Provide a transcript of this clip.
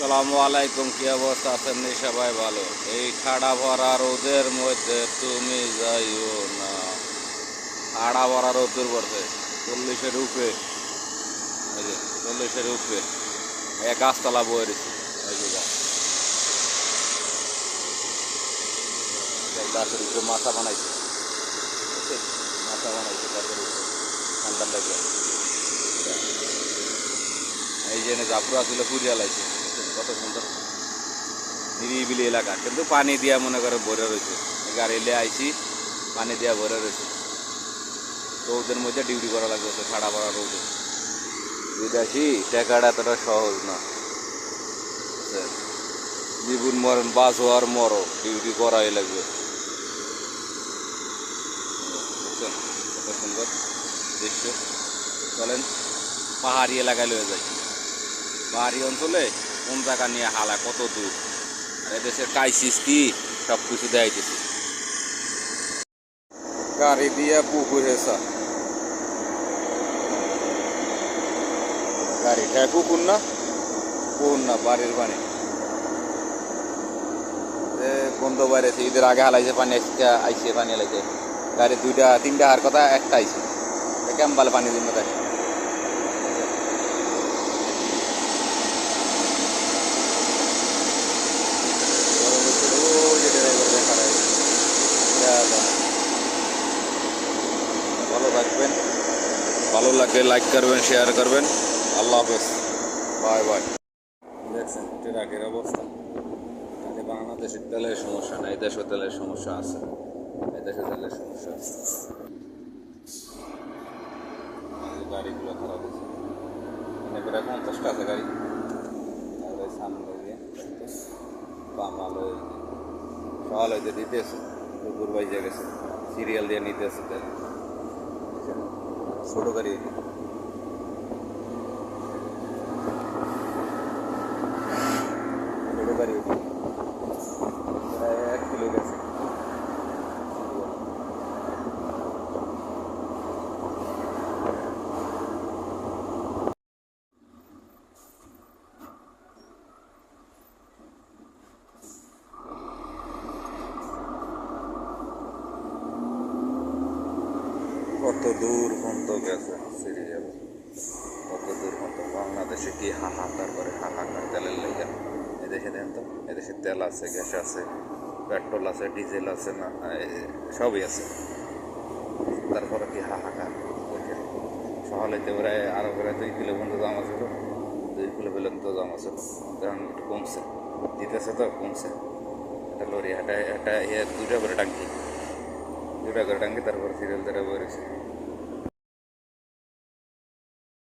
আসসালামু আলাইকুম, কি অবস্থা আছেন? সবাই ভালো? এই ঠাডা ভরা রোদের মধ্যে তুমি যাইও না। ঠাডা ভরা রোদ্দুর পড়ছে 40-এর উপরে। এই যে 40-এর উপরে এক গাছতলা বয়ে রয়েছে। এই যে গাছের উপরে মাথা বানাইছে, মাথা বানাইছে গাছের উপরে ঠান্ডার লাগে। এই যে জাফরা ছিল পুরিয়া লাইছে, কত সুন্দর নিরিবিলি এলাকা, কিন্তু পানি দিয়া মনে করে ভরে রয়েছে। গাড়ি নিয়ে আইছি, পানি দিয়া ভরে রয়েছে। রোদের মধ্যে ডিউটি করা লাগবে, ছাড়া পড়া রোদে বিদেশি টাকাটা এতটা সহজ না। জীবন মরণ, বাস হওয়ার মরো, ডিউটি করাই লাগবে। বুঝছেন কত সুন্দর দৃশ্য। চলেন পাহাড়ি এলাকায় লয়ে যাই। পাহাড়ি অঞ্চলে কোন জায়গা নিয়ে হালা কত দূর, আর এদেশের ক্রাইসিস কি সব কিছু দেখাইতেছি। গাড়ি দিয়ে পুকুর হেসা, গাড়িটা পুকুর না, পুকুর না, বাড়ির পানি বন্ধ বাইরেছে। ঈদের আগে হালাইছে পানি, আইসে পানি হালাইছে। গাড়ি 2-3টা আর কথা একটা আইসে, কেমন ভালো পানি দিন তাই। ভালো থাকবেন, ভালো লাগলে লাইক করবেন, শেয়ার করবেন। আল্লাহ হাফেজ, বাই বাই। দেখছেন ট্রাকের অবস্থা। খালি বাংলাদেশের তেলের সমস্যা না, এই দেশেও তেলের সমস্যা আছে, এই দেশে তেলের সমস্যা আছে। গাড়িগুলো খারাপ হয়েছে, মানে প্রায় 50টা আছে গাড়ি। আর ওই সামনে দিয়ে বাম আলো সকাল হইতে দিতেছে, দুপুর বাইজে গেছে, সিরিয়াল দিয়ে নিতেছে তেল। ছোটো গাড়ি, ছোটো গাড়ি 1 কিলো গেছে। কত দূর পর্যন্ত গেছে সিরিয়াল, কত দূর পর্যন্ত। বাংলাদেশে কি হাহাকার করে, হাহাকার তেলের লেগে। এদেশে দেন তো, এদেশে তেল আছে, গ্যাস আছে, পেট্রোল আছে, ডিজেল আছে, না সবই আছে, তারপরে কি হাহাকার। সকালেতে প্রায় আরও প্রায় 2 কিলো পর্যন্ত জমা ছিল, 2 কিলো পর্যন্ত জমা ছিল, এখন একটু কমছে, দিতেছে তো কমছে। একটা লরি একটা 2টা করে টাঙ্কি, 2টা করে টাঙ্কি, তারপরে সিরিয়াল ধরে বেরোছে।